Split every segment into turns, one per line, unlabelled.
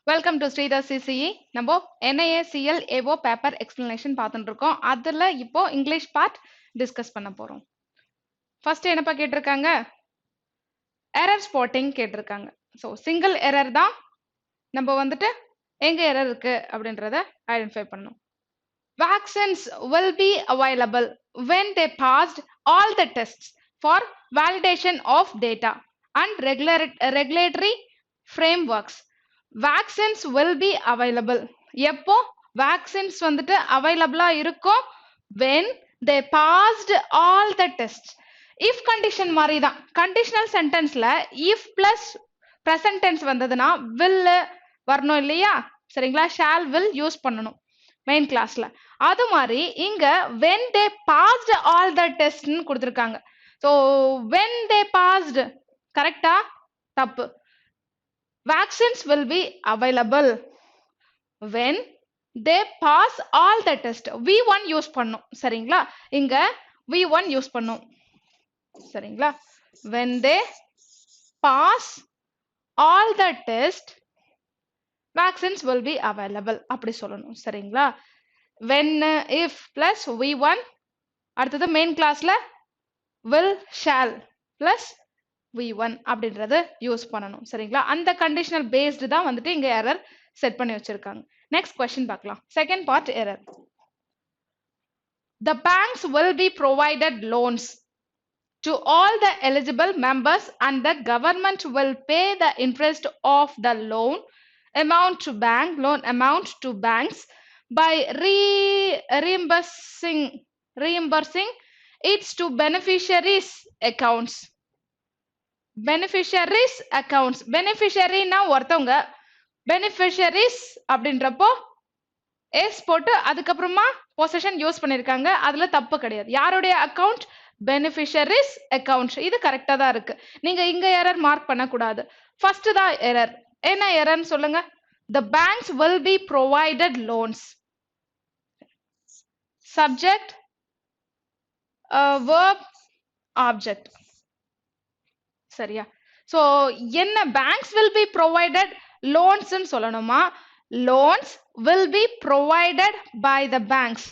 Welcome to Sridhar CCE. நம்ம NACL AO paper explanation பார்த்துட்டு இருக்கோம். அதில் இப்போ இங்கிலீஷ் பார்ட் டிஸ்கஸ் பண்ண போகிறோம். ஃபர்ஸ்ட் என்னப்பா கேட்டிருக்காங்க? எரர் ஸ்பாட்டிங் கேட்டிருக்காங்க. ஸோ சிங்கிள் எரர் தான் நம்ம வந்துட்டு எங்கே எரர் இருக்கு அப்படின்றத ஐடென்டிஃபை பண்ணணும். Vaccines will be available when they passed all the tests for validation of data and regulatory frameworks. Vaccines will be available. எப்போ vaccines வந்துட்டு அவைலபிளா இருக்கும்? when they passed all the tests. if condition மாதிரி தான். conditional sentenceல if plus present tense வந்ததுன்னா will வரணும் இல்லையா? சரிங்களா? shall will யூஸ் பண்ணணும் மெயின் கிளாஸ்ல. அது மாதிரி இங்க when they passed all the tests ன்னு கொடுத்திருக்காங்க. so when they passed கரெக்டா? தப்பு. vaccines will be available when they pass all the test. V1 use பண்ணும். சரிங்களா? இங்க V1 யூஸ் பண்ணும். சரிங்களா? when they pass all the test vaccines will be available அப்படி சொல்லணும். சரிங்களா? when if plus V1 அடுத்தது மெயின் கிளாஸ்ல will shall plus V1 அப்படின்றது யூஸ் பண்ணணும். சரிங்களா? அந்த கண்டிஷனல் பேஸ்டு தான் வந்துட்டு இங்க எரர் செட் பண்ணி வச்சிருக்காங்க. நெக்ஸ்ட் क्वेश्चन பார்க்கலாம். Second part error. The banks will be provided loans to all the eligible members and the government will pay the interest of the loan amount to banks by reimbursing it to beneficiaries accounts. beneficiaries accounts. beneficiary னா ஒருத்தவங்க, beneficiaries அப்படின்றப்போ s போட்டு அதுக்கப்புறமா position use பண்ணிருக்காங்க. அதுல தப்பு கிடையாது. யாருடைய அக்கவுண்ட்? beneficiaries account. இது கரெக்டா தான் இருக்கு. நீங்க இங்க எரர் மார்க் பண்ண கூடாது. ஃபர்ஸ்ட் தான் எரர். என்ன எரர்னு சொல்லுங்க? the banks will be provided loans. subject verb object. சரியா? சோ என்ன banks will be provided loans ன்னு சொல்லணுமா? loans will be provided by the banks.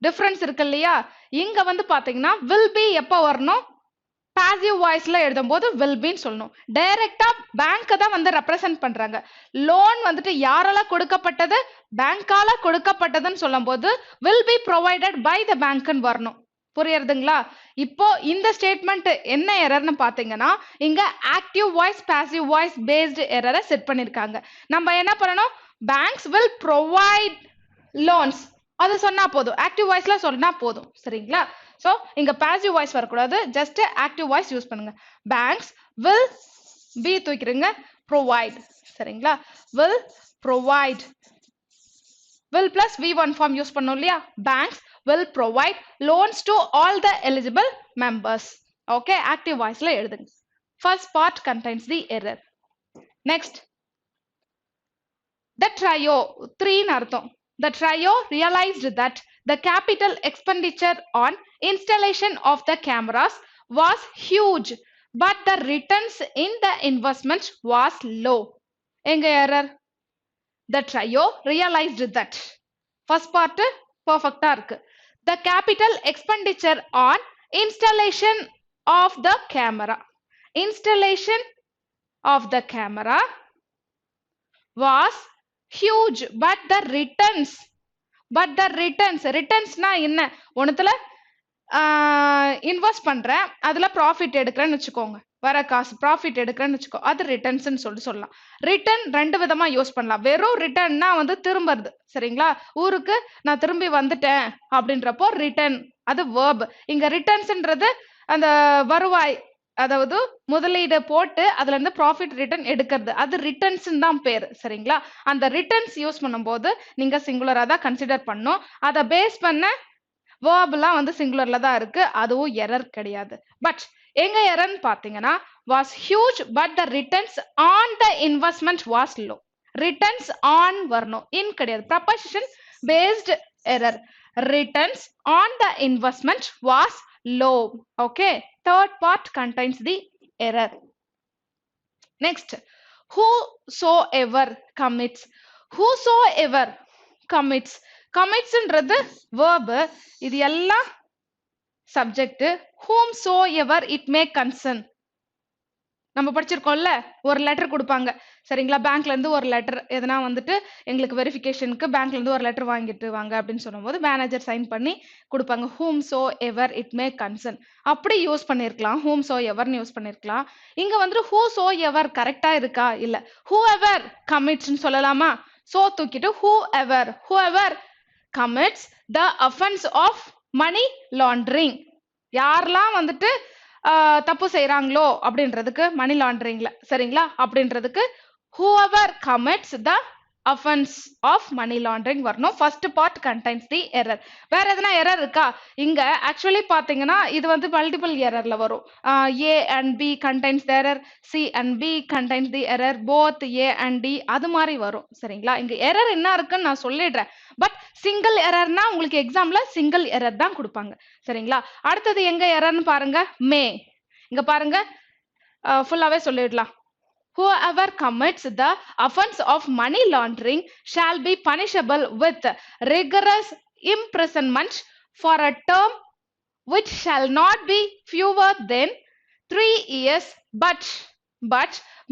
Difference இருக்கு இல்லையா? இங்க வந்து பாத்தீங்கன்னா will be எப்ப வரணும்? பாசிவ் வாய்ஸ்ல எழுதும்போது will be ன்னு சொல்லணும். டைரக்டா பேங்க் தான் வந்து ரெப்ரசன்ட் பண்றாங்க. லோன் வந்துட்டு யாரால கொடுக்கப்பட்டது? பேங்கால கொடுக்கப்பட்டதுன்னு சொல்லும்போது will be provided by the bank ன்னு வரணும். புரியுதுங்களா? இப்போ இந்த ஸ்டேட்மெண்ட் என்ன எரர்னு பாத்தீங்கன்னா இங்க active voice passive voice based எரரை செட் பண்ணிருக்காங்க. நம்ம என்ன பண்ணணும்? பேங்க்ஸ் will provide loans அது சொன்னா போதும். ஆக்டிவ் வாய்ஸ்ல சொன்னா போதும். சரிங்களா? சோ இங்க பாசிவ் வாய்ஸ் வரக்கூடாது. ஜஸ்ட் ஆக்டிவ் வாய்ஸ் யூஸ் பண்ணுங்க. Banks will be தூக்கிடுங்க. provide. சரிங்களா? will provide. will plus V1 form use பண்ணோம் இல்லையா? banks will provide loans to all the eligible members. okay, active voice la எழுதுங்க. first part contains the error. next, the trio 3 ன்னு அர்த்தம். the trio realized that the capital expenditure on installation of the cameras was huge but the returns in the investment was low. எங்க error? the trio realized that. first part perfect-ஆ இருக்கு. the capital expenditure on installation of the camera was huge but the returns னா என்ன? ஒண்ணுத்துல invest பண்றேன், அதுல profit எடுக்கிறேன்னு வச்சுக்கோங்க. வர காசு ப்ராஃபிட் எடுக்கிறேன்னு வச்சுக்கோ, அது ரிட்டர்ன்ஸ்னு சொல்லலாம். ரிட்டர்ன் ரெண்டு விதமா யூஸ் பண்ணலாம். வெறும் ரிட்டர்ன்னா வந்து திரும்புறது. சரிங்களா? ஊருக்கு நான் திரும்பி வந்துட்டேன் அப்படின்றப்போ ரிட்டர்ன், அது verb. இங்க ரிட்டர்ன்ஸ்ன்றது அந்த வருவாய், அதாவது முதலீடு போட்டு அதுல இருந்து ப்ராஃபிட் ரிட்டர்ன் எடுக்கிறது, அது ரிட்டர்ன்ஸ் தான் பேரு. சரிங்களா? அந்த ரிட்டர்ன்ஸ் யூஸ் பண்ணும்போது நீங்க சிங்குலரா தான் கன்சிடர் பண்ணும். அதை பேஸ் பண்ண வேர்ப்லாம் வந்து சிங்குலர்ல தான் இருக்கு. அதுவும் எரர் கிடையாது. பட் எங்க எரர்னு பாத்தீங்கன்னா was huge but the returns on the investment was low. returns on வரணும், in கிடையாது. preposition based error. returns on the investment was low. okay, third part contains the error. next, whosoever commits. whosoever commits. commitsன்றது verb. இது எல்லாம் subject. whomsoever it may concern. நம்ம படிச்சிருக்கோம்ல, ஒரு letter கொடுப்பாங்க சரிங்களா, பேங்க்ல இருந்து ஒரு லெட்டர் எதனா வந்துட்டு எங்களுக்கு வெரிஃபிகேஷனுக்கு பேங்க்ல இருந்து ஒரு லெட்டர் வாங்கிட்டு வாங்க அப்படின்னு சொல்லும்போது மேனேஜர் சைன் பண்ணி கொடுப்பாங்க. whom so ever it may concern அப்படி யூஸ் பண்ணிருக்கலாம், whom so everன்னு யூஸ் பண்ணிருக்கலாம். இங்க வந்து who so ever கரெக்டா இருக்கா இல்ல, whoever commits சொல்லலாமா, so தூக்கிட்டு whoever commits the offense of money laundering. யாரெல்லாம் வந்துட்டு தப்பு செய்றாங்களோ அப்படின்றதுக்கு மணி லாண்டரிங்ல சரிங்களா, அப்படின்றதுக்கு whoever commits the offense of money laundering வரணும். first part contains the error. வேற எதனா எரர் இருக்கா? இங்க ஆக்சுவலி பாத்தீங்கன்னா இது வந்து மல்டிபிள் எரர்ல வரும். A and B contains the error, C and B contains the error, both A and D அது மாதிரி வரும் சரிங்களா. இங்க எரர் என்ன இருக்குன்னு நான் சொல்லிடுறேன், பட் சிங்கிள் எரர்னா உங்களுக்கு எக்ஸாம்ல சிங்கிள் எரர் தான் கொடுப்பாங்க சரிங்களா. அடுத்தது எங்க எரர்னு பாருங்க, மே. இங்க பாருங்க ஃபுல்லாவே சொல்லிடலாம். whoever commits the offense of money laundering shall be punishable with rigorous imprisonment for a term which shall not be fewer than 3 years but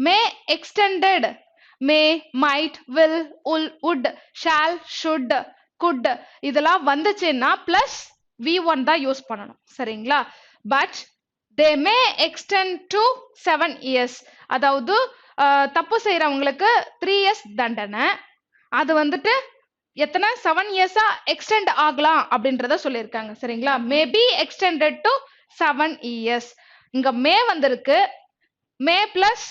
may extended. may, might, will, would, shall, should, could இதெல்லாம் வந்துச்சுன்னா plus v1 தான் use பண்ணணும் சரிங்களா. But they may extend to 7 years. அதாவது தப்பு செய்யறவங்களுக்கு 3 years தண்டனை, அது வந்துட்டு எத்தனை 7 years எக்ஸ்டெண்ட் ஆகலாம் அப்படின்றத சொல்லியிருக்காங்க சரிங்களா. may be extended to 7 years. இங்க மே வந்திருக்கு, மே பிளஸ்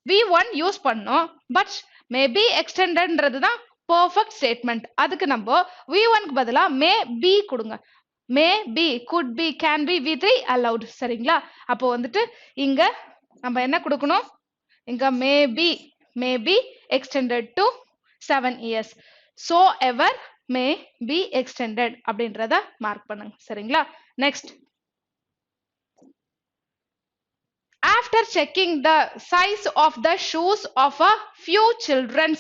v1 யூஸ் பண்ணோம், பட் may be extendedன்றது தான் பெர்ஃபெக்ட் ஸ்டேட்மெண்ட். அதுக்கு நம்ம v1க்கு பதிலா may be கொடுங்க. may be, could be, can be, v3 allowed சரிங்களா. அப்போ வந்துட்டு இங்க நம்ம என்ன கொடுக்கணும், இங்க may be extended to 7 years. so ever may be extended அப்படின்றத மார்க் பண்ணுங்க சரிங்களா. Next, after checking the size of the shoes of a few children.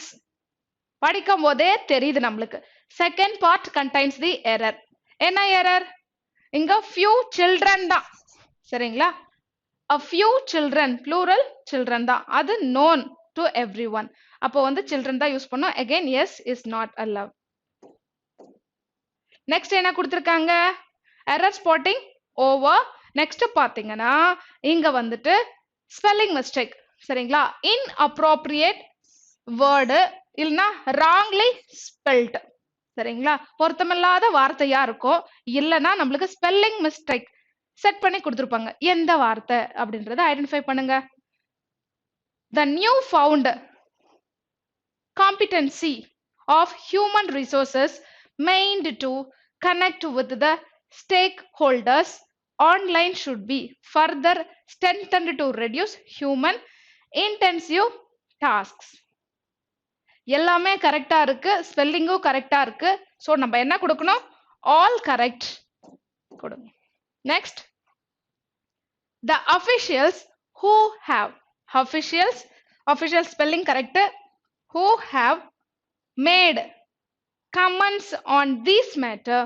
படிக்கும் போதே தெரியுது நம்மளுக்கு second part contains the error. என்ன எரர், இங்க few children தான் சரிங்களா. a few children plural children தான், அது known to everyone. அப்போ வந்து children தான் யூஸ் பண்ணோம். again yes is not allowed. next என்ன கொடுத்திருக்காங்க, error spotting over. next பாத்தீங்கன்னா இங்க வந்துட்டு spelling mistake சரிங்களா, inappropriate word இல்லனா wrongly spelled சரிங்களா, பொருத்தமில்லாத வார்த்தையா இருக்கும், இல்லனா நம்மளுக்கு ஸ்பெல்லிங் மிஸ்டேக் செட் பண்ணி கொடுத்திருப்பாங்க. எந்த வார்த்தை அப்படின்றத ஐடென்டிஃபை பண்ணுங்க. the new found competency of human resources meant to connect with the stakeholders online should be further strengthened to reduce human intensive tasks. எல்லாமே கரெக்டா இருக்கு, ஸ்பெல்லிங்கும் கரெக்டா இருக்கு. சோ நம்ம என்ன கொடுக்கணும், all correct கொடுங்க. Next, the officials who have, officials spelling correct, who have made comments on this matter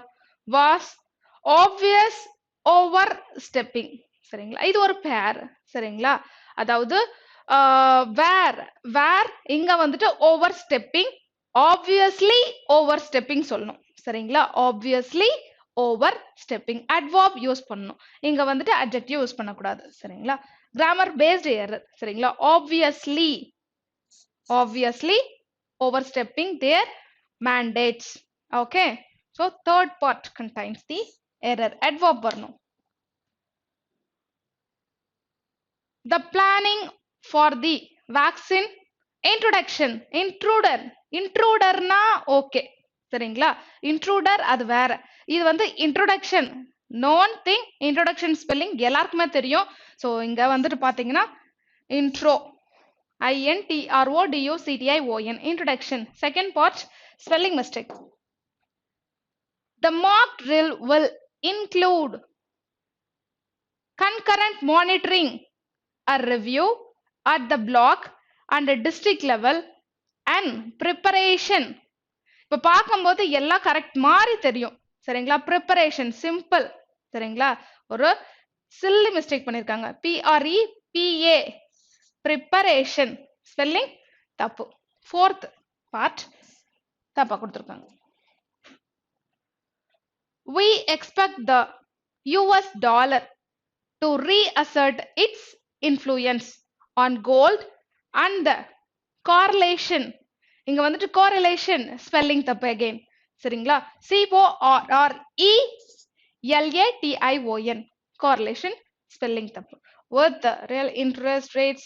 was obvious overstepping சரிங்களா. இது ஒரு பேர் சரிங்களா, அதாவது வேர் இங்க வந்துட்டு over stepping, obviously over stepping சொல்லணும் சரிங்களா. Obviously over stepping adverb use பண்ணணும், இங்க வந்துட்டு அட்ஜெக்டிவ் யூஸ் பண்ணக்கூடாது சரிங்களா. கிராமர் பேஸ்ட் எரர் சரிங்களா. Obviously over stepping there mandates. okay, so third part contains the error. adverb வரணும். the planning for the vaccine introduction. intruderனா ஓகே சரிங்களா, intruder அது வேற, இது வந்து introduction known thing. introduction spelling எல்லாருக்குமே தெரியும். சோ இங்க வந்துட்டு பாத்தீங்கன்னா intro, introduction, introduction. second part spelling mistake. the mock drill will include concurrent monitoring, a review at the block and district level and preparation. இப்ப பார்க்கும்போது எல்லாம் கரெக்ட் மாதிரி தெரியும் சரிங்களா. ப்ரிப்பரேஷன் சிம்பிள் சரிங்களா. ஒரு சில்லி மிஸ்டேக் பண்ணிருக்காங்க. PREPA ப்ரிப்பரேஷன் ஸ்பெல்லிங் தப்பு. ஃபோர்த் பார்ட் தப்பா கொடுத்துருக்காங்க. We expect the US dollar to reassert its influence on gold and the correlation. இங்க வந்துட்டு correlation ஸ்பெல்லிங் தப்பு again சரிங்களா. CORRELATION correlation ஸ்பெல்லிங் தப்பு. with the real interest rates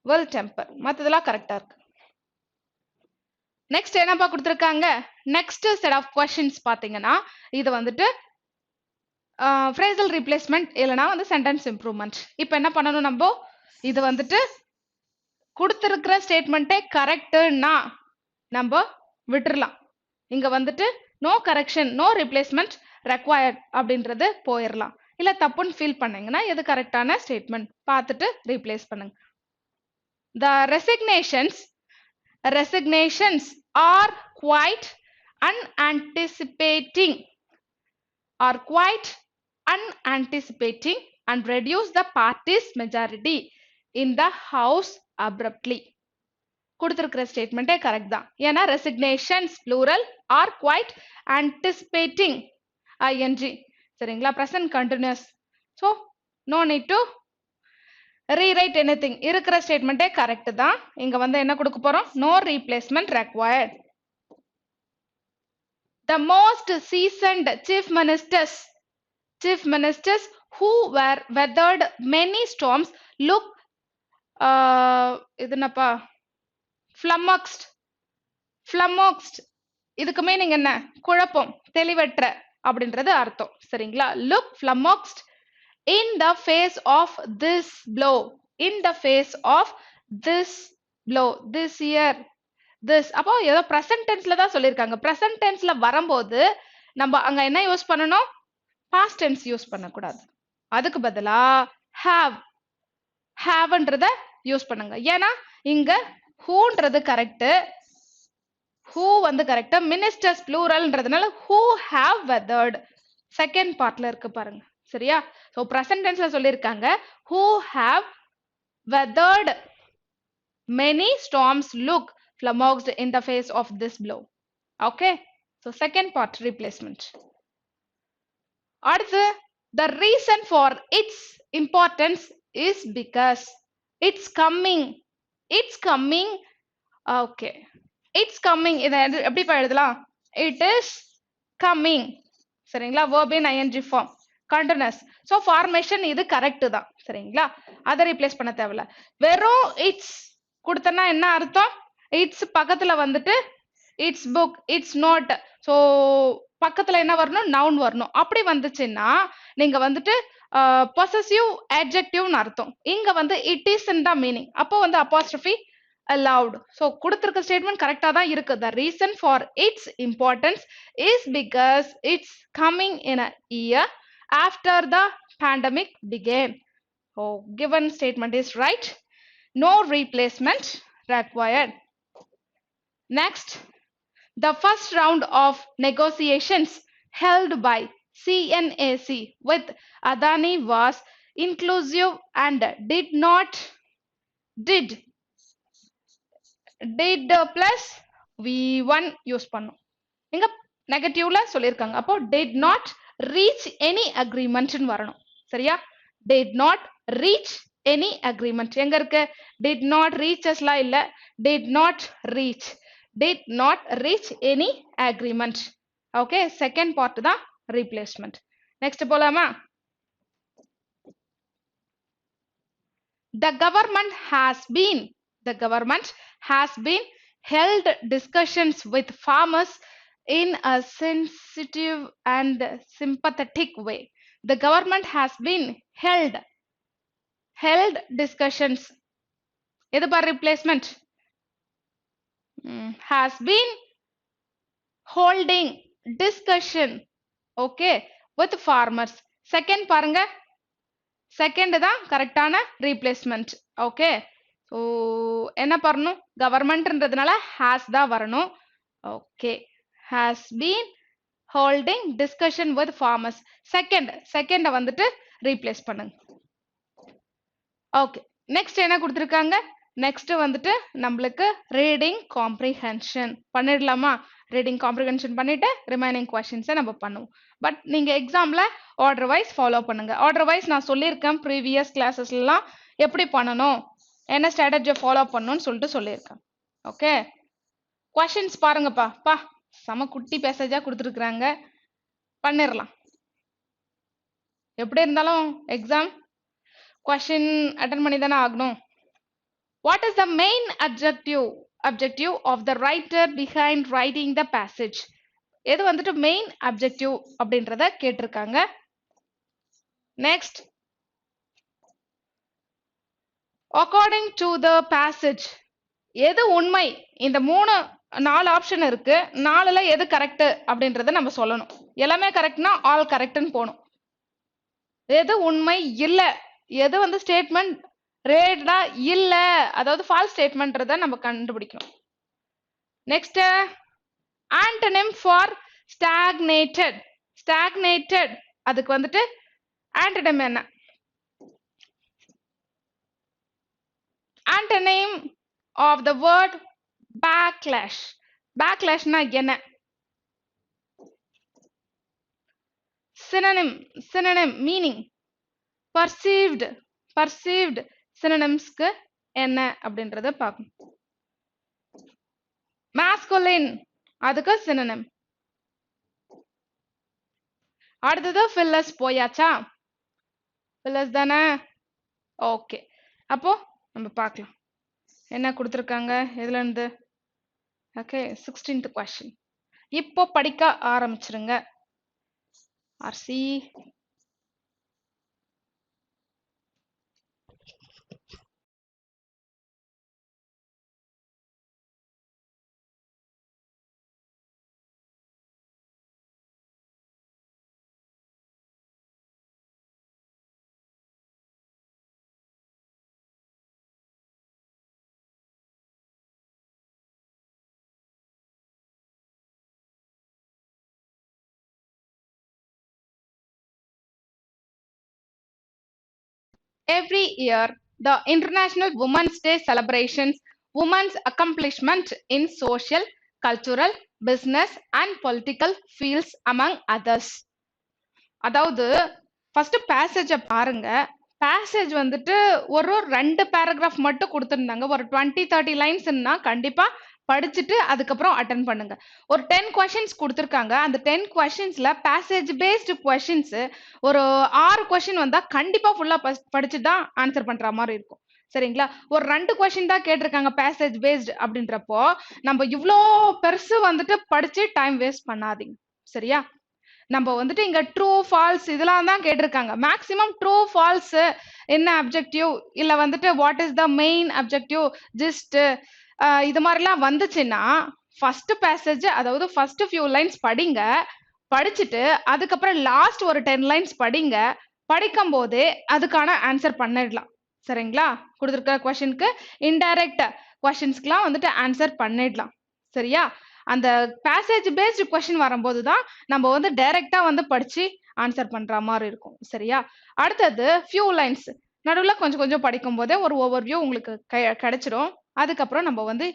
will temper. மத்ததெல்லாம் கரெக்டா இருக்கு. நெக்ஸ்ட் என்னப்பா கொடுத்துருக்காங்க. நெக்ஸ்ட் செட் ஆஃப் கொஸ்டின்ஸ் பாத்தீங்கன்னா இது வந்துட்டு phrasal replacement இல்லனா வந்து sentence improvement. இப்போ என்ன பண்ணணும் நம்ம இது வந்துட்டு கொடுத்திருக்கிற ஸ்டேட்மெண்ட்டே கரெக்ட்னா நம்ம விட்டுறலாம். இங்க வந்துட்டு no correction no replacement required அப்படின்றது போயிடலாம். இல்ல தப்புன்னு ஃபீல் பண்ணீங்கன்னா எது கரெக்டான ஸ்டேட்மெண்ட் பார்த்துட்டு ரீப்ளேஸ் பண்ணுங்க. The resignations are quite unanticipating and reduce the party's majority in the house abruptly. கொடுத்திருக்கிற ஸ்டேட்மெண்ட்டே கரெக்ட் தான். ஏன்னா resignations plural are quite anticipating ING சரிங்களா. Present continuous. So no need to rewrite anything. இருக்கிற ஸ்டேட்மெண்ட்டே correct தான். இங்க வந்து என்ன கொடுக்க போறோம். No replacement required. The most seasoned chief ministers who were weathered many storms look இதுனப்பா flummoxed. இதுக்கு மீனிங் என்ன. குழப்பம் தெளிவற்ற அப்படின்றது அர்த்தம் சரிங்களா. look flummoxed in the face of this blow. This year this. அப்போ ஏதோ present tenseல தான் சொல்லியிருக்காங்க. present tenseல வரும்போது நம்ம அங்க என்ன யூஸ் பண்ணணும். past tense யூஸ் பண்ணக்கூடாது. அதுக்கு பதிலா haveன்றத யூஸ் பண்ணுங்க. ஏன்னா இங்க whoன்றது கரெக்ட். who வந்து கரெக்ட். ministers pluralன்றதுனால who have weathered செகண்ட் பார்ட்ல இருக்கு பாருங்க சரியா. சோ present tenseல சொல்லியிருக்காங்க who have weathered many storms look flummoxed in the face of this blow. Okay, so second part replacement. அடுத்து the reason for its importance is because it's coming. Okay, it's coming. இத எப்படி எழுதலாம். it is coming சரிங்களா. verb in ing form continuous. so formation இது correct தான் சரிங்களா. அதை replace பண்ண தேவையில்ல. வெறும் it's கொடுத்தனா என்ன அர்த்தம். it's பக்கத்துல வந்துட்டு it's book it's not. so பக்கத்துல என்ன வரணும். noun வரணும். அப்படி வந்துச்சுன்னா நீங்க வந்துட்டு possessive adjective அர்த்தம். இங்க வந்து it is தான் மீனிங். அப்போ வந்து apostrophe allowed. so கொடுத்திருக்க ஸ்டேட்மெண்ட் கரெக்டா தான் இருக்கு. the reason for its importance is because it's coming in a year after the pandemic began. so given statement is right. no replacement required. Next, the first round of negotiations held by CNAC with Adani was inclusive and did plus V1 use பண்ணும். இங்க நெகட்டிவ்ல சொல்லிருக்காங்க. அப்போ did not reach any agreement ன்னு வரணும் சரியா. did not reach any agreement. எங்க இருக்கு. did not reachesலாம் இல்ல. did not reach any agreement. okay, second part தான் replacement. next போலாமா. the government has been held discussions with farmers in a sensitive and sympathetic way. the government has been held discussions. எது பார் replacement. has been holding discussion okay with farmers. second பாருங்க. second தான் கரெக்டான replacement. okay, so ஓ என்ன பண்ணணும்? கவர்மெண்ட்ன்றதுனால has தான் வரணும். Okay. Has been holding discussion with farmers. Second வந்துட்டு replace பண்ணுங்க. ஓகே. நெக்ஸ்ட் என்ன கொடுத்துருக்காங்க? நெக்ஸ்ட் வந்துட்டு நம்மளுக்கு ரீடிங் காம்ப்ரிஹென்ஷன் பண்ணிடலாமா? ரீடிங் காம்ப்ரிஹென்ஷன் பண்ணிட்டு ரிமைனிங் கொஸ்டின்ஸை நம்ம பண்ணுவோம். பட் நீங்க எக்ஸாம்ல ஆர்டர் வைஸ் ஃபாலோ பண்ணுங்க. ஆர்டர் வைஸ் நான் சொல்லியிருக்கேன் ப்ரீவியஸ் கிளாஸஸ்லாம் எப்படி பண்ணணும், என்ன ஸ்ட்ராட்டஜியை ஃபாலோ பண்ணணும்னு சொல்லிட்டு சொல்லியிருக்கேன். ஓகே. கொஸ்டின்ஸ் பாருங்கப்பா. செம குட்டி பேசேஜா கொடுத்துருக்குறாங்க. பண்ணிடலாம். எப்படி இருந்தாலும் எக்ஸாம் கொஸ்டின் அட்டன் பண்ணி தானே ஆகணும். What is the main objective of the writer behind writing the passage? எது வந்துட்டு மெயின் அப்ஜெக்டிவ் அப்படின்றத கேட்டிருக்காங்க. Next, according to the passage எது உண்மை? இந்த 4 ஆப்ஷன் இருக்கு. 4ல எது கரெக்ட் அப்படின்றத நம்ம சொல்லணும். எல்லாமே கரெக்ட்னா ஆல் கரெக்ட்னு போகணும். எது உண்மை இல்ல, எது வந்து ஸ்டேட்மெண்ட் ரேடா இல்ல, அதாவது ஃபால்ஸ் ஸ்டேட்மெண்ட்றத நம்ம கண்டுபிடிக்கணும். Next, antonym for stagnated. அதுக்கு வந்துட்டு ஆண்டனிம் என்ன? Antonym of the word backlash. பேக்லாஷ்னா என்ன? synonym meaning. பர்சீவ்டு synonymsக்கு என்ன அப்படின்றத பார்க்கணும். masculine அதுக்கு synonym. அடுத்தது ஃபில்லஸ் போயாச்சா? ஃபில்லஸ் தானே? ஓகே. அப்போ நம்ம பார்க்கலாம் என்ன கொடுத்துருக்காங்க இதுல இருந்து. Okay, 16th question. இப்போ படிக்க ஆரம்பிச்சிருங்க. RC Every year, the International Women's Day celebrations women's accomplishment in social, cultural, business and political fields among others. அதாவது ஃபர்ஸ்ட் பேசேஜை பாருங்க. பேசேஜ் வந்துட்டு ஒரு 2 பேராகிராஃப் மட்டும் கொடுத்துருந்தாங்க. ஒரு 20-30 லைன்ஸ்னா கண்டிப்பா படிச்சுட்டு அதுக்கப்புறம் அட்டன் பண்ணுங்க. ஒரு 10 கொஸ்டின்ஸ் கொடுத்துருக்காங்க. அந்த 10 கொஸ்டின்ஸ்ல பேசேஜ் பேஸ்டு கொஸ்டின்ஸ் ஒரு 6 கொஸ்டின் வந்தா கண்டிப்பா ஃபுல்லா படிச்சுட்டு தான் ஆன்சர் பண்ற மாதிரி இருக்கும். சரிங்களா? ஒரு 2 கொஸ்டின் தான் கேட்டிருக்காங்க பேசேஜ் பேஸ்டு அப்படின்றப்போ நம்ம இவ்வளோ பெருசு வந்துட்டு படிச்சு டைம் வேஸ்ட் பண்ணாதீங்க. சரியா? நம்ம வந்துட்டு இங்க ட்ரூ ஃபால்ஸ் இதெல்லாம் தான் கேட்டிருக்காங்க. மேக்ஸிமம் ட்ரூ ஃபால்ஸ் என்ன அப்ஜெக்டிவ் இல்ல வந்துட்டு what is the main objective just இது மாதிரிலாம் வந்துச்சுன்னா ஃபர்ஸ்ட் பேசேஜ் அதாவது ஃபர்ஸ்ட் ஃபியூ லைன்ஸ் படிங்க. படிச்சுட்டு அதுக்கப்புறம் லாஸ்ட் ஒரு 10 லைன்ஸ் படிங்க. படிக்கும் போதே அதுக்கான ஆன்சர் பண்ணிடலாம். சரிங்களா? கொடுத்துருக்க கொஸ்டினுக்கு இன்டைரக்ட் கொஸ்டின்ஸ்க்குலாம் வந்துட்டு ஆன்சர் பண்ணிடலாம். சரியா? அந்த பேசேஜ் பேஸ்டு கொஸ்டின் வரும்போது தான் நம்ம வந்து டைரக்டா வந்து படிச்சு ஆன்சர் பண்ற மாதிரி இருக்கும். சரியா? அடுத்தது ஃபியூ லைன்ஸ் நடுவில் கொஞ்சம் கொஞ்சம் படிக்கும் போதே ஒரு ஓவர்வியூ உங்களுக்கு கிடைச்சிடும். அதுக்கப்புறம் நம்ம வந்து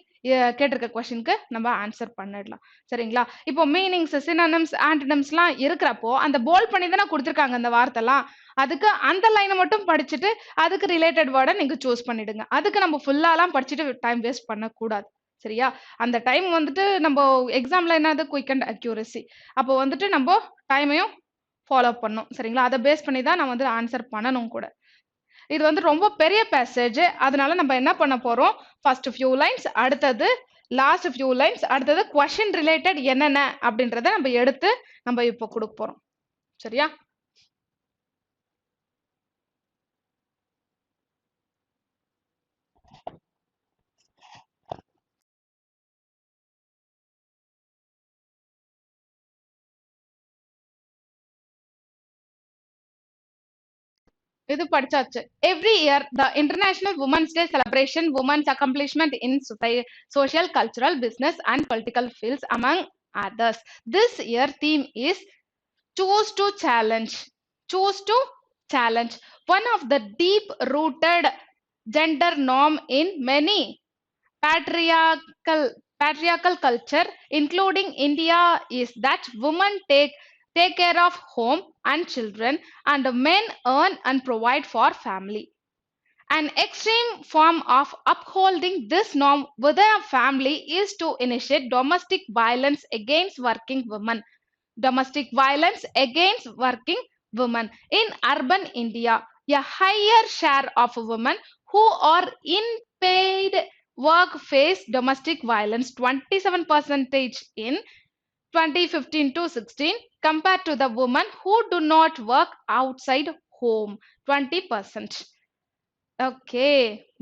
கேட்டிருக்க கொஸ்டினுக்கு நம்ம ஆன்சர் பண்ணிடலாம். சரிங்களா? இப்போ மீனிங்ஸ், சினோனிம்ஸ், ஆன்டனிம்ஸ்லாம் இருக்கிறப்போ அந்த போல்ட் பண்ணி தானே கொடுத்துருக்காங்க அந்த வார்த்தைலாம். அதுக்கு அந்த லைனை மட்டும் படிச்சுட்டு அதுக்கு ரிலேட்டட் வேர்டை நீங்க சூஸ் பண்ணிடுங்க. அதுக்கு நம்ம ஃபுல்லாலாம் படிச்சுட்டு டைம் வேஸ்ட் பண்ணக்கூடாது. சரியா? அந்த டைம் வந்துட்டு நம்ம எக்ஸாம்ல என்னது குயிக் அண்ட் அக்யூரசி. அப்போ வந்துட்டு நம்ம டைமையும் ஃபாலோ பண்ணணும். சரிங்களா? அதை பேஸ் பண்ணி தான் நான் வந்து ஆன்சர் பண்ணணும் கூட. இது வந்து ரொம்ப பெரிய பேசேஜ். அதனால நம்ம என்ன பண்ண போறோம்? ஃபர்ஸ்ட் ஃபியூ லைன்ஸ், அடுத்தது லாஸ்ட் ஃபியூ லைன்ஸ், அடுத்தது கொஸ்டின் ரிலேட்டட் என்னென்ன அப்படின்றத நம்ம எடுத்து நம்ம இப்போ கொடுக்க போறோம். சரியா? இது படிச்சாச்சு. Every year, the International Women's Day celebration women's accomplishment in social, cultural, business, and political fields, among others. This year theme is choose to challenge. Choose to challenge. One of the deep-rooted gender norm in many patriarchal culture, including India, is that women take care of home and children, and men earn and provide for family. An extreme form of upholding this norm within a family is to initiate domestic violence against working women. Domestic violence against working women. In urban India, a higher share of women who are in paid work face domestic violence, 27% in 2015 to 16, compared to the women who do not work outside home, 20%. Okay,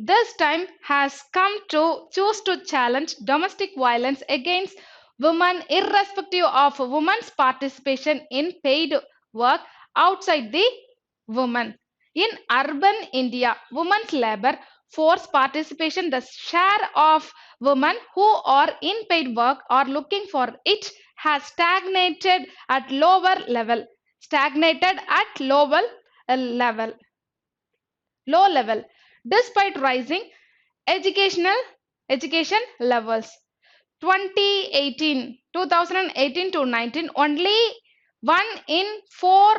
this time has come to choose to challenge domestic violence against women irrespective of women's participation in paid work outside the women. In urban India, women's labor force participation, the share of women who are in paid work or looking for it has stagnated at lower level. Stagnated at level low level despite rising education levels. 2018 to 19, only one in four,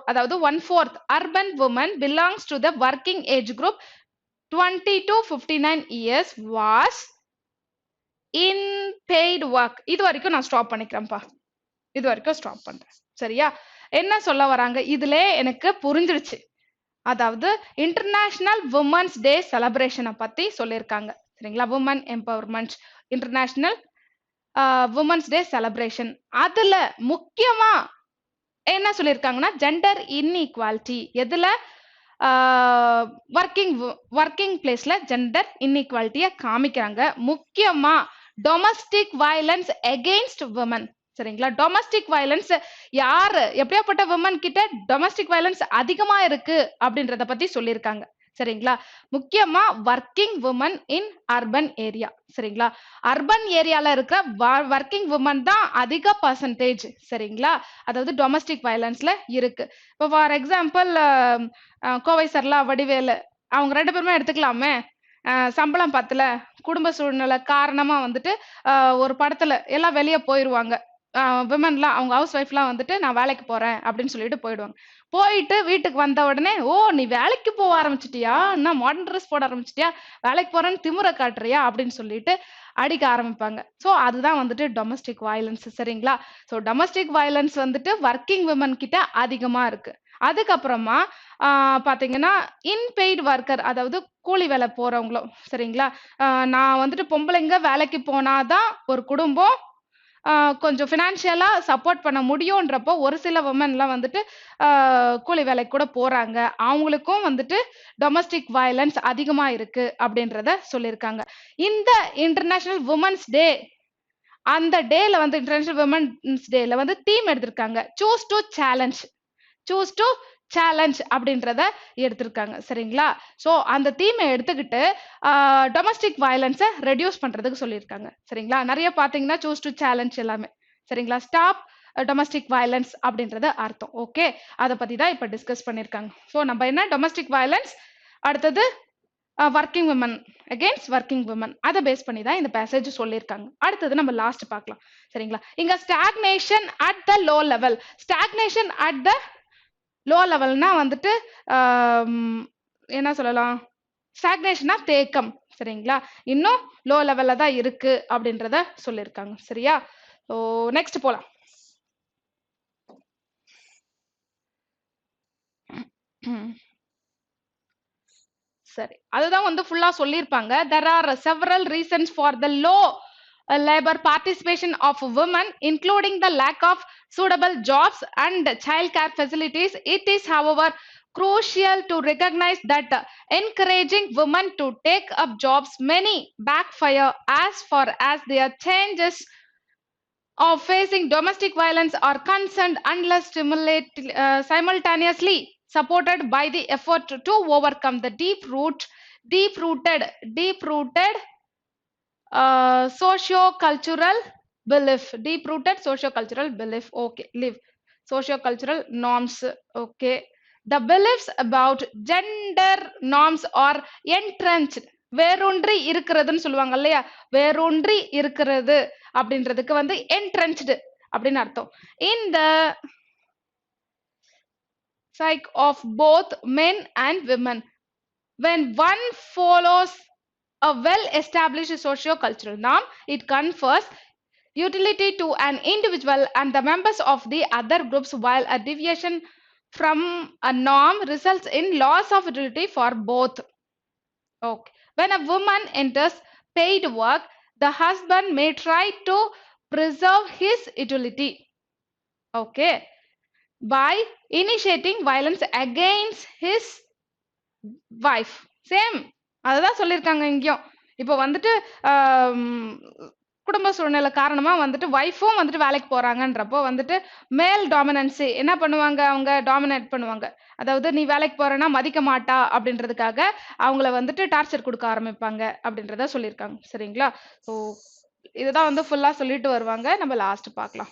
அதாவது 1/4 urban women belongs to the working age group 20 to 59 years was in paid work. இது வரைக்கும் நான் stop பண்ணிக்கிறேன்ப்பா. இது வரைக்கும் stop பண்றேன். சரியா? என்ன சொல்ல வராங்க? இதுல எனக்கு புரிஞ்சிருச்சு. அதாவது இன்டர்நேஷனல் உமன்ஸ் டே செலிப்ரேஷனை பத்தி சொல்லியிருக்காங்க. சரிங்களா? Women empowerment international women's day celebration. அதுல முக்கியமா என்ன சொல்லியிருக்காங்கன்னா ஜெண்டர் இன்இக்வாலிட்டி. எதுல? ஒர்க்கிங் பிளேஸ்ல ஜெண்டர் இன்இக்வாலிட்டியை காமிக்கிறாங்க. முக்கியமா டொமஸ்டிக் வயலன்ஸ் எகெயின்ஸ்ட் விமன். சரிங்களா? டொமஸ்டிக் வயலன்ஸ் யாரு எப்படியாப்பட்ட விமன் கிட்ட டொமஸ்டிக் வயலன்ஸ் அதிகமா இருக்கு அப்படின்றத பத்தி சொல்லியிருக்காங்க. சரிங்களா? முக்கியமா working women in urban area. சரிங்களா? அர்பன் ஏரியால இருக்கிற ஒர்க்கிங் உமன் தான் அதிக பர்சன்டேஜ். சரிங்களா? அதாவது டொமஸ்டிக் வயலன்ஸ்ல இருக்கு. இப்போ ஃபார் எக்ஸாம்பிள் கோவை சரளா, வடிவேலு அவங்க 2 பேருமே எடுத்துக்கலாமே. சம்பளம் பத்தல, குடும்ப சூழ்நிலை காரணமா வந்துட்டு ஒரு படத்துல எல்லாம் வெளியே போயிருவாங்க. விமன்லாம் அவங்க ஹவுஸ் ஒய்ஃப்லாம் வந்துட்டு நான் வேலைக்கு போறேன் அப்படின்னு சொல்லிட்டு போயிடுவாங்க. போயிட்டு வீட்டுக்கு வந்த உடனே, ஓ நீ வேலைக்கு போக ஆரம்பிச்சிட்டியா, என்ன மாடர்ன் ட்ரெஸ் போட ஆரம்பிச்சிட்டியா, வேலைக்கு போறேன்னு திமிர காட்டுறியா அப்படின்னு சொல்லிட்டு அடிக்க ஆரம்பிப்பாங்க. ஸோ அதுதான் வந்துட்டு டொமஸ்டிக் வயலன்ஸ். சரிங்களா? ஸோ டொமஸ்டிக் வயலன்ஸ் வந்துட்டு ஒர்க்கிங் விமன் கிட்ட அதிகமா இருக்கு. அதுக்கப்புறமா பாத்தீங்கன்னா இன்பெய்டு ஒர்க்கர், அதாவது கூலி வேலை போறவங்களும். சரிங்களா? நான் வந்துட்டு பொம்பளைங்க வேலைக்கு போனாதான் ஒரு குடும்பம் கொஞ்சம் ஃபினான்ஷியலா சப்போர்ட் பண்ண முடியும்ன்றப்போ ஒரு சில விமன்லாம் வந்துட்டு கூலி வேலைக்கு கூட போறாங்க. அவங்களுக்கும் வந்துட்டு டொமஸ்டிக் வயலன்ஸ் அதிகமா இருக்கு அப்படின்றத சொல்லியிருக்காங்க. இந்த இன்டர்நேஷனல் உமன்ஸ் டே, அந்த டேல வந்து இன்டர்நேஷனல் உமன்ஸ் டேல வந்து தீம் எடுத்திருக்காங்க, choose to challenge. Choose to challenge அப்படின்றத எடுத்திருக்காங்க. சரிங்களா? ஸோ அந்த தீமை எடுத்துக்கிட்டு டொமஸ்டிக் வயலன்ஸை ரெடியூஸ் பண்றதுக்கு சொல்லியிருக்காங்க. சரிங்களா? நிறைய பார்த்தீங்கன்னா சூஸ் டு சேலஞ்ச் எல்லாமே. சரிங்களா? ஸ்டாப் டொமஸ்டிக் வயலன்ஸ் அப்படின்றது அர்த்தம். ஓகே, அதை பத்தி தான் இப்போ டிஸ்கஸ் பண்ணியிருக்காங்க. ஸோ நம்ம என்ன டொமஸ்டிக் வயலன்ஸ், அடுத்தது working women against working women, அதை பேஸ் பண்ணி தான் இந்த பேசேஜ் சொல்லியிருக்காங்க. அடுத்தது நம்ம லாஸ்ட் பார்க்கலாம். சரிங்களா? இங்க stagnation at the low level. Stagnation at the low லெவல்னா வந்துட்டு என்ன சொல்லலாம், ஸ்டாக்னேஷனா தேக்கம். சரிங்களா? இன்னும் லோ லெவல்ல தான் இருக்கு அப்படின்றத சொல்லியிருக்காங்க. சரியா? ஸோ நெக்ஸ்ட் போலாம். சரி, அதுதான் வந்து ஃபுல்லா சொல்லியிருப்பாங்க. There are several reasons for the low labor participation of women, including the lack of suitable jobs and child care facilities. It is, however, crucial to recognize that encouraging women to take up jobs many backfire as far as their changes of facing domestic violence are concerned unless simultaneously supported by the effort to overcome the deep-rooted socio-cultural belief. Okay, live socio-cultural norms. Okay, the beliefs about gender norms are entrenched. வேரூன்றி இருக்கிறதுன்னு சொல்லுவாங்க இல்லையா, வேரூன்றி இருக்கிறது அப்படின்றதுக்கு வந்து entrenched அப்படின்னு அர்த்தம். In the psyche of both men and women, when one follows a well-established socio-cultural norm, it confers utility to an individual and the members of the other groups, while a deviation from a norm results in loss of utility for both. Okay. When a woman enters paid work, the husband may try to preserve his utility. Okay. By initiating violence against his wife. Same. அதுதான் சொல்லியிருக்காங்க இங்கேயும். இப்போ வந்துட்டு குடும்ப சூழ்நிலை காரணமா வந்துட்டு ஒய்ஃபும் வந்துட்டு வேலைக்கு போறாங்கன்றப்போ வந்துட்டு மேல் டாமினன்சி என்ன பண்ணுவாங்க, அவங்க டாமினேட் பண்ணுவாங்க. அதாவது நீ வேலைக்கு போறேன்னா மதிக்க மாட்டா அப்படின்றதுக்காக அவங்கள வந்துட்டு டார்ச்சர் கொடுக்க ஆரம்பிப்பாங்க அப்படின்றத சொல்லியிருக்காங்க. சரிங்களா? ஸோ இதுதான் வந்து ஃபுல்லா சொல்லிட்டு வருவாங்க. நம்ம லாஸ்ட் பார்க்கலாம்.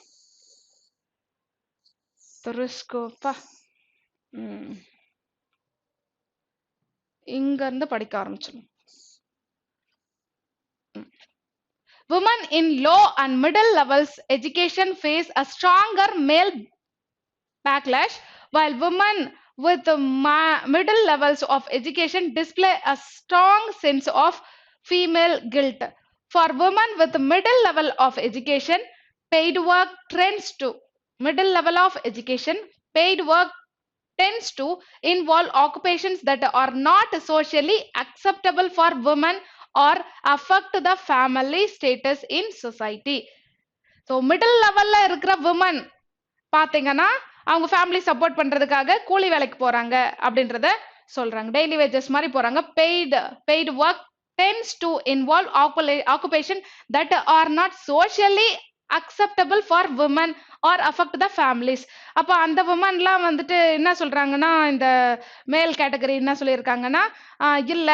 இங்க இருந்து படிக்க ஆரம்பிச்சிடும். Women in low and middle levels education face a stronger male backlash, while women with the middle levels of education display a strong sense of female guilt. For women with middle level of education, paid work tends to involve occupations that are not socially acceptable for women or affect the family status in society. So middle levelல இருக்கிற women பாத்தீங்கன்னா அவங்க family support பண்றதுக்காக கூலி வேலைக்கு போறாங்க அப்படின்றத சொல்றாங்க. Daily wages மாதிரி போறாங்க. paid work tends to involve occupation that are not socially acceptable for women or affect the families. அப்ப அந்த womenலாம் வந்துட்டு என்ன சொல்றாங்கன்னா, இந்த மேல் கேட்டகரி என்ன சொல்லியிருக்காங்கன்னா, இல்ல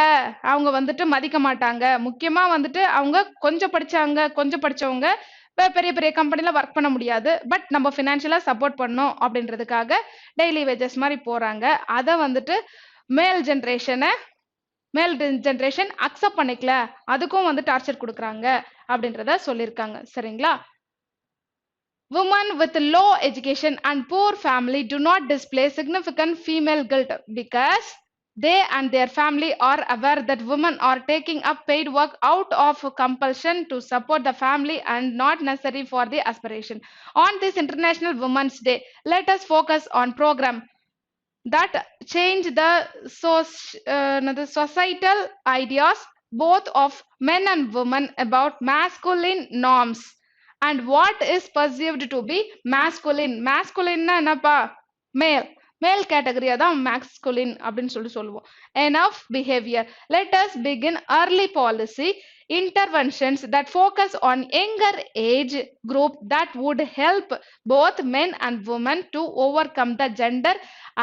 அவங்க வந்துட்டு மதிக்க மாட்டாங்க. முக்கியமா வந்துட்டு அவங்க கொஞ்சம் படிச்சவங்க பெரிய பெரிய கம்பெனில ஒர்க் பண்ண முடியாது. பட் நம்ம ஃபினான்ஷியலா சப்போர்ட் பண்ணோம் அப்படின்றதுக்காக டெய்லி வேஜஸ் மாதிரி போறாங்க. அதை வந்துட்டு மேல் ஜென்ரேஷன் அக்செப்ட் பண்ணிக்கல, அதுக்கும் வந்து டார்ச்சர் கொடுக்குறாங்க அப்படின்றத சொல்லியிருக்காங்க. சரிங்களா? Women with low education and poor family do not display significant female guilt because they and their family are aware that women are taking up paid work out of compulsion to support the family and not necessary for the aspiration. On this International Women's Day, let us focus on program that change the societal ideas both of men and women about masculine norms and what is perceived to be masculine. Masculine na என்னப்பா? மேல் கேட்டகரியா தான் masculine அப்படின்னு சொல்லுவோம். Enough behavior. Let us begin early policy interventions that focus on younger age group that would help both men and women to overcome the gender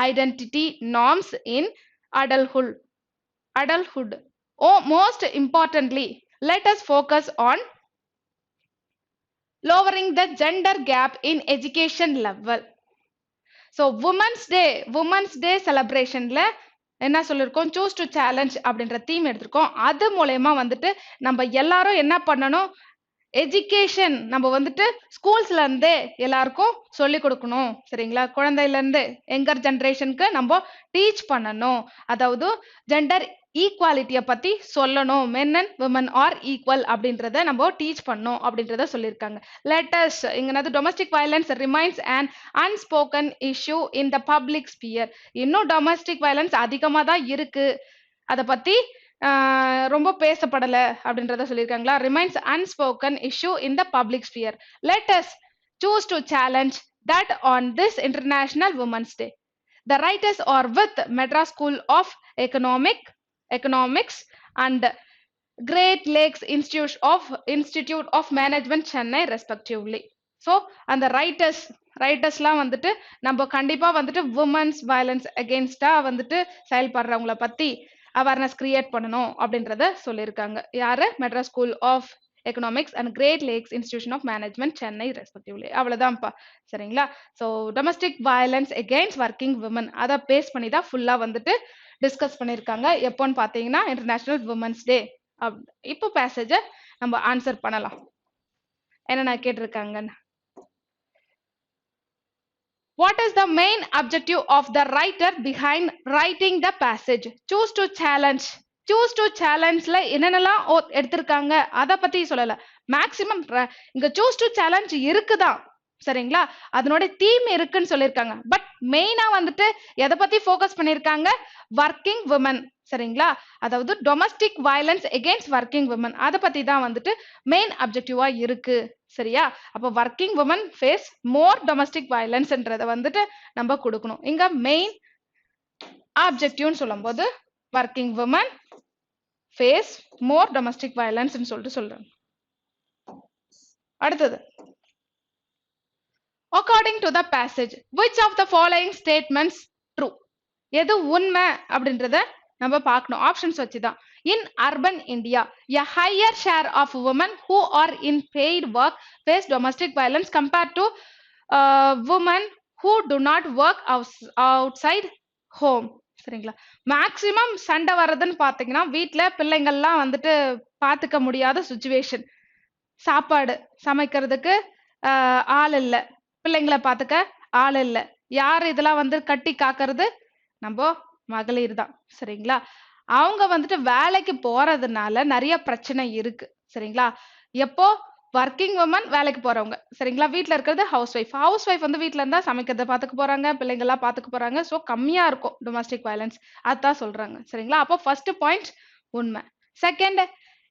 identity norms in adulthood. Oh, most importantly, let us focus on lowering the gender gap in education level. So women's day celebrationல என்ன சொல்லிருக்கோம், choose to challenge அப்படின்ற theme எடுத்திருக்கோம். அது மூலமா வந்துட்டு நம்ம எல்லாரும் என்ன பண்ணணும், எஜுகேஷன் நம்ம வந்துட்டு ஸ்கூல்ஸ்ல இருந்தே எல்லாருக்கும் சொல்லி கொடுக்கணும். சரிங்களா? குழந்தையில இருந்து யங்கர் ஜெனரேஷனுக்கு நம்ம டீச் பண்ணணும். அதாவது ஜெண்டர் ஈக்குவாலிட்டியை பத்தி சொல்லணும். Men and women are equal அப்படின்றத நம்ம டீச் பண்ணணும் அப்படின்றத சொல்லியிருக்காங்க. லேட்டஸ்ட் இங்கனது domestic violence remains and unspoken issue in the public sphere. இன்னும் டொமஸ்டிக் வயலன்ஸ் அதிகமாக தான் இருக்கு, அதை பத்தி ரொம்ப பேசப்படல அப்படின்றத சொல்லியிருக்காங்களா. Remains unspoken issue in the public sphere. Let us choose to challenge that on this international women's day. The writers are with Madras School of Economics and Great Lakes Institute of Management, Chennai, respectively. So அந்த ரைட்டர்ஸ்லாம் வந்துட்டு நம்ம கண்டிப்பாக வந்துட்டு women's violence அகெயின்ஸ்டாக வந்துட்டு செயல்படுறவங்கள பற்றி awareness create பண்ணணும் அப்படின்றத சொல்லியிருக்காங்க. யாரு? Madras school of economics and great lakes institution of management Chennai respectively. அவ்வளோதான்ப்பா. சரிங்களா? So domestic violence against working women அதை பேஸ் பண்ணி தான் ஃபுல்லாக வந்துட்டு டிஸ்கஸ் பண்ணியிருக்காங்க. எப்போன்னு பார்த்தீங்கன்னா இன்டர்நேஷனல் விமன்ஸ் டே. இப்போ பேசேஜை நம்ம ஆன்சர் பண்ணலாம். என்னென்ன கேட்டிருக்காங்கன்னு. What is the main objective of the writer behind writing the passage? Choose to challenge. Choose to challengeல என்னென்னலாம் எடுத்திருக்காங்க அதை பத்தி சொல்லல. மேக்சிமம் இங்க choose to challenge இருக்குதான். சரிங்களா? அதனோட தீம் இருக்குன்னு சொல்லியிருக்காங்க. பட் மெயினா வந்துட்டு எதை பத்தி ஃபோக்கஸ் பண்ணியிருக்காங்க? Working women. சரிங்களா? அதாவது domestic violence against working women அதை பத்தி தான் வந்துட்டு மெயின் அப்ஜெக்டிவா இருக்கு. சரியா? அப்போ ஒர்க்கிங் விமன் ஃபேஸ் மோர் டொமஸ்டிக் வயலன்ஸ்ன்றத வந்துட்டு நம்ம கொடுக்கணும். இங்க மெயின் ஆப்ஜெக்டிவ்னு சொல்லும்போது ஒர்க்கிங் விமன் ஃபேஸ் மோர் டொமஸ்டிக் வயலன்ஸ்னு சொல்லிட்டு சொல்றேன். அடுத்தது, according to the passage, which of the following statements true? எது உண்மை அப்படின்றத நம்ம பார்க்கணும். ஆப்ஷன்ஸ் வச்சுதான். In urban India, a higher share of women who are in paid work face domestic violence compared to women who do not work outside home. சரிங்களா? Maximum சண்டை வர்றதுன்னு பார்த்தீங்கன்னா வீட்டில் பிள்ளைங்கள்லாம் வந்துட்டு பார்த்துக்க முடியாத சுச்சுவேஷன். சாப்பாடு சமைக்கிறதுக்கு ஆள் இல்லை, பிள்ளைங்களை பார்த்துக்க ஆள் இல்லை. யார் இதெல்லாம் வந்து கட்டி காக்கிறது? நம்ம மகளிர் தான். சரிங்களா? அவங்க வந்துட்டு வேலைக்கு போறதுனால நிறைய பிரச்சனை இருக்கு. சரிங்களா? எப்போ ஒர்க்கிங் உமன் வேலைக்கு போறவங்க. சரிங்களா? வீட்டில் இருக்கிறது ஹவுஸ் ஒய்ஃப் வந்து வீட்டில் இருந்தா சமைக்கிறத பார்த்துக்க போறாங்க, பிள்ளைங்கெல்லாம் பார்த்துக்க போறாங்க. ஸோ கம்மியா இருக்கும் டொமஸ்டிக் வயலன்ஸ். அதான் சொல்றாங்க. சரிங்களா? அப்போ ஃபர்ஸ்ட் பாயிண்ட் உண்மை. Second,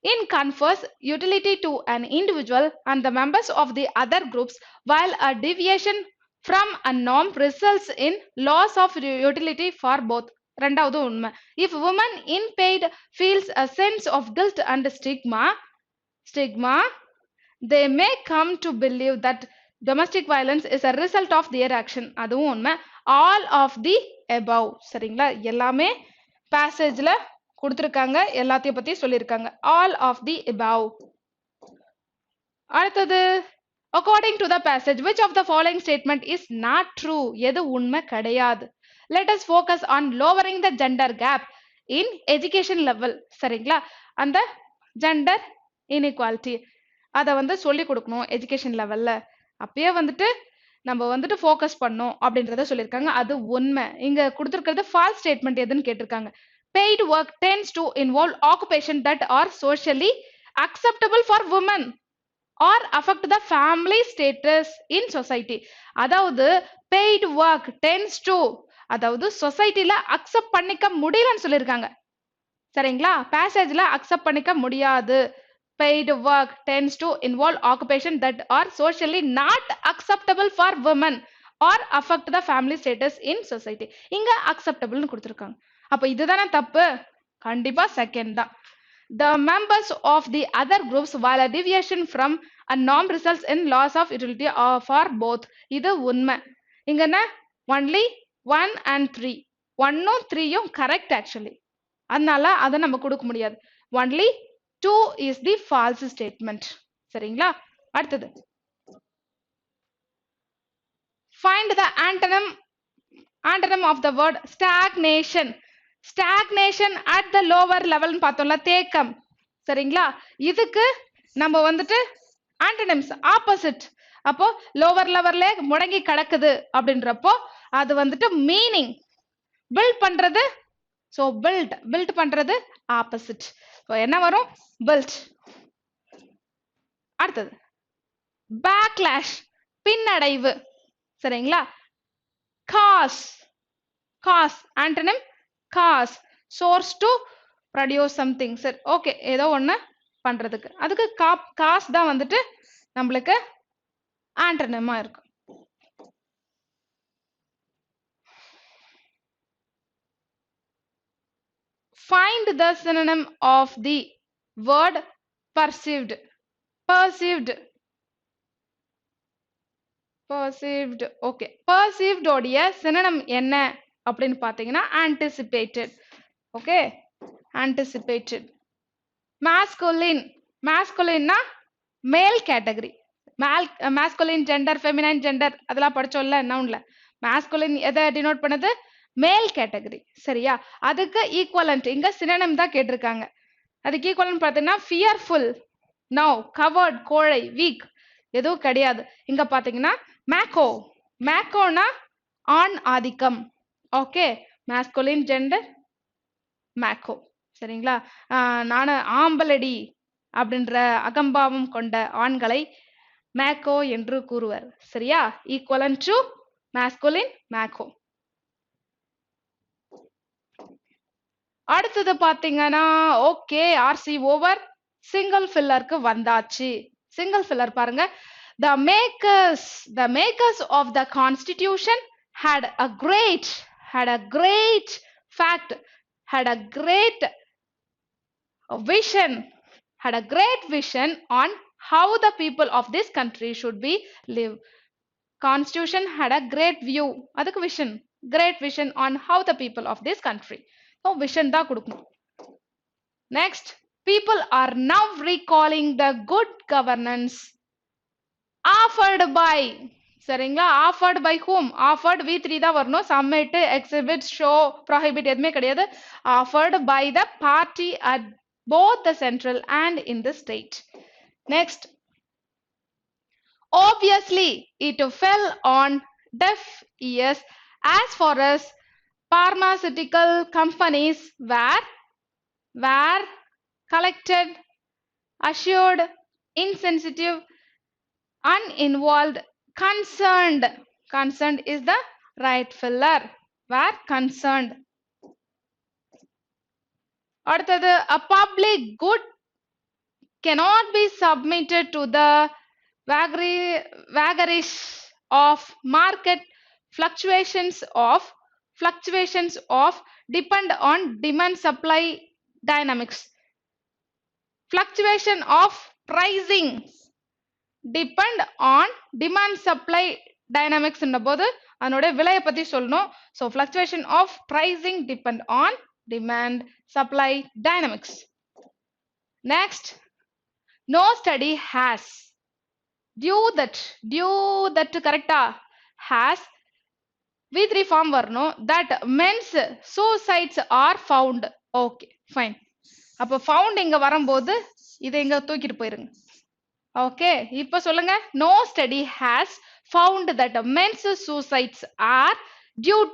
in confers utility to an individual and the members of the other groups, while a deviation from a norm results in loss of utility for both. ரெண்டாவது உண்மை. If woman in paid feels a sense of guilt and stigma, they may come to believe that domestic violence is a result of their action. அதுவும் உண்மை. All of the above. சரிங்களா? எல்லாமே பேசேஜ்ல கொடுத்திருக்காங்க, எல்லாத்தையும் பத்தி சொல்லியிருக்காங்க. All of the above. அடுத்தது, according to the passage, which of the following statement is not true? எது உண்மை கிடையாது? Let us focus on lowering the gender gap in education level. சரிங்களா? அந்த gender inequality அதை வந்து சொல்லி கொடுக்கணும் எஜுகேஷன் லெவல்ல. அப்பயே வந்துட்டு நம்ம வந்துட்டு ஃபோக்கஸ் பண்ணோம் அப்படின்றத சொல்லியிருக்காங்க. அது உண்மை. இங்க கொடுத்துருக்கிறது ஃபால்ஸ் ஸ்டேட்மெண்ட் எதுன்னு கேட்டிருக்காங்க. Paid work tends to involve occupation that are socially acceptable for women or affect the family status in society. அதாவது paid work tends to, அதாவது சொசைட்டில அக்செப்ட் பண்ணிக்க முடியலன்னு சொல்லியிருக்காங்க. சரிங்களா? பேசேஜ்ல அக்செப்ட் பண்ணிக்க முடியாது. Paid work tends to involve occupation that are socially not acceptable for women or affect the family status in society. இங்க acceptableனு கொடுத்திருக்காங்க. அப்ப இதுதானே தப்பு? கண்டிப்பா செகண்ட் தான். The members of the other groups, while a deviation from a norm results in loss of utility for both. இது உண்மை. இங்க என்ன? only 1 and 3. 1ம் 3யும் கரெக்ட் ஆக்சுவலி. அதனால அதை நம்ம கொடுக்க முடியாது. only 2 is the false statement. சரிங்களா? அடுத்தது, find the antonym of the word stagnation. Stagnation at the lower level னு பார்த்தோம்ல, தேக்கம். சரிங்களா? இதுக்கு நம்ம வந்துட்டு antonyms ஆப்போசிட். அப்போ லோவர் லெவல்ல முடங்கி கிடக்குது அப்படின்றப்போ அது வந்துட்டு மீனிங் பில்ட் பண்றது. ஸோ பில்ட் பண்றது ஆப்போசிட். என்ன வரும்? பில்ட். அடுத்தது, பேக்லாஷ் பின்னடைவு. சரிங்களா? Cause antonym cause, source to produce something. சரி, ஓகே, ஏதோ ஒன்று பண்றதுக்கு. அதுக்கு காஸ் தான் வந்துட்டு நம்மளுக்கு ஆண்டனிமா இருக்கும். Find the synonym of the word perceived. perceived. Okay, perceived உடைய synonym என்ன அப்படின்னு பார்த்தீங்கன்னா anticipated. Okay, anticipated. Masculine. Masculine னா மேல் category. masculine gender, feminine gender அதெல்லாம் படிச்சோம்ல நவுன்ல. masculine எதை டினோட் பண்ணுது? மேல் கேட்டகரி. சரியா? அதுக்கு ஈக்குவலண்ட் இங்க synonym தான் கேட்டிருக்காங்க. அதுக்கு ஈக்குவலண்ட் பார்த்தீங்கன்னா fearful, no, covered, கோழை, weak எதுவும் கிடையாது. இங்க பாத்தீங்கன்னா மேக்கோ. மேக்கோனா ஆண் ஆதிக்கம். Okay, masculine gender மேக்கோ. சரிங்களா? நான் ஆம்பலடி அப்படின்ற அகம்பாவம் கொண்ட ஆண்களை மேக்கோ என்று கூறுவர். சரியா? ஈக்குவலன் டு masculine மேக்கோ. அடுத்தது பாத்தீங்கன்னா ஓகே, ஆர்சி ஓவர். சிங்கிள் ஃபில்லருக்கு வந்தாச்சு. சிங்கிள் ஃபில்லர் பாருங்க. The makers of the constitution had a great fact, had a great vision on how the people of this country should be live. Constitution had a great view, அதுக்கு vision, great vision on how the people of this country. So vision தான் கொடுக்கணும். Next, people are now recalling the good governance offered by. சரிங்களா? offered by whom? offered v3 தான் வரணும். submit, exhibit, show, prohibit எதுவுமே கிடையாது. offered by the party at both the central and in the state. Next, obviously it fell on deaf ears as far as pharmaceutical companies were collected, assured, insensitive, uninvolved, concerned. Concerned is the right filler. Were concerned. அடுத்தது, a public good cannot be submitted to the vagaries of market fluctuations of depend on demand supply dynamics. Fluctuation of pricing depend on demand supply dynamics போது அதனோட விலையை பத்தி சொல்லணும். So fluctuation of pricing depend on demand supply dynamics. Next, no study has. Due that correcta has v3 form வரணும். That men's suicides are found. Okay, fine. அப்ப found இங்க வரும்போது இதை இங்க தூக்கிட்டு போயிருங்க. ஓகே, இப்ப சொல்லுங்க. no study has found that men's suicides are due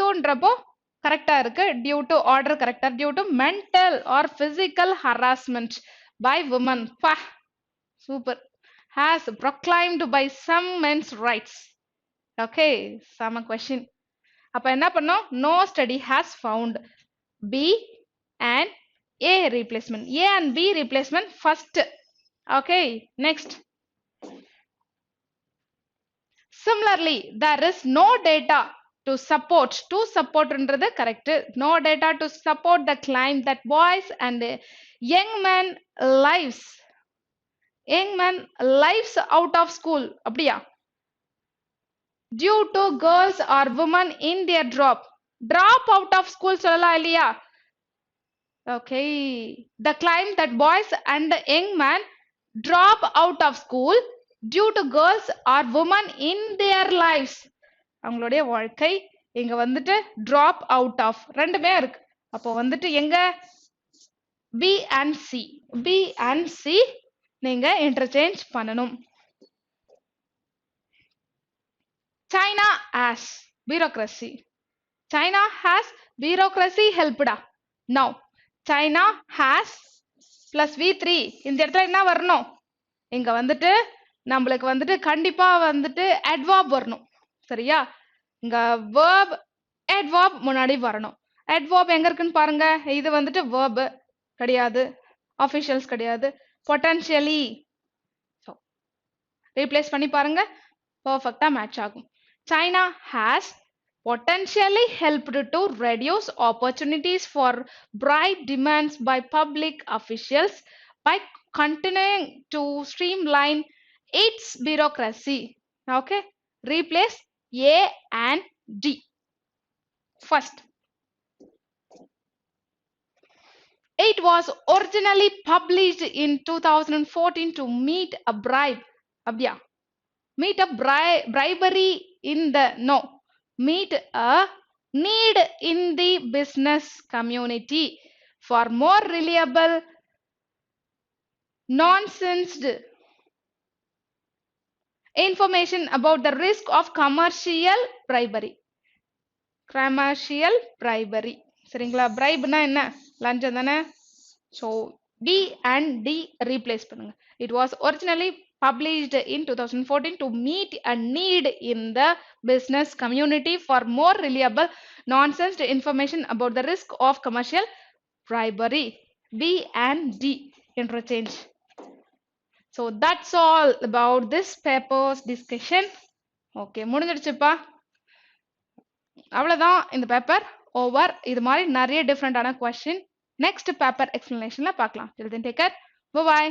toன்றப்போ கரெக்டா இருக்கு. due to order கரெக்டா. due to mental or physical harassment by women. பா, super. has proclaimed by some men's rights. Okay, சம கொஸ்டின். அப்ப என்ன பண்ணோம்? no study has found. b and a replacement. a and b replacement first. Okay, next. Similarly, there is no data to support ன்றது correct. no data to support the claim that boys and young men lives out of school. அப்படியா? due to girls or women in their drop out of school சொல்லலாம் இல்லையா? Okay, the claim that boys and young men drop out of school due to girls or women in their lives. அவங்களுடைய வாழ்க்கை இங்க வந்துட்டு drop out of ரெண்டுமே இருக்கு. அப்போ வந்துட்டு எங்க B and C நீங்க interchange பண்ணணும். China has bureaucracy. China has bureaucracy helped. Now, China has plus v3 இந்த இடத்துல என்ன வரணும்? இங்க வந்துட்டு நம்மளுக்கு வந்துட்டு கண்டிப்பா வந்துட்டு adverb வரணும். சரியா? இங்க verb adverb முன்னாடி வரணும். adverb எங்க இருக்குன்னு பாருங்க. இது வந்துட்டு verb கிடையாது, officials கிடையாது, potentially. So replace பண்ணி பாருங்க, perfect-ஆ match ஆகும். China has potentially helped to reduce opportunities for bribe demands by public officials by continuing to streamline its bureaucracy. Okay, replace A and D. First, it was originally published in 2014 to meet a bribe. Abya. Meet a bribery in the no. Meet a need in the business community for more reliable, nonsensed information about the risk of commercial bribery. Commercial bribery. சரிங்களா bribeனா என்ன லஞ்சம் தானே so B and D replace பண்ணுங்க it was originally published in 2014 to meet a need in the business community for more reliable nonsense information about the risk of commercial bribery. B and D interchange. So that's all about this paper's discussion. Okay, முடிஞ்சிடுச்சுப்பா அவ்வளவுதான் இந்த paper over இது மாதிரி நிறைய டிஃப்ரெண்டான question next paper எக்ஸ்பிளனேஷன்ல பார்க்கலாம் till then take care bye bye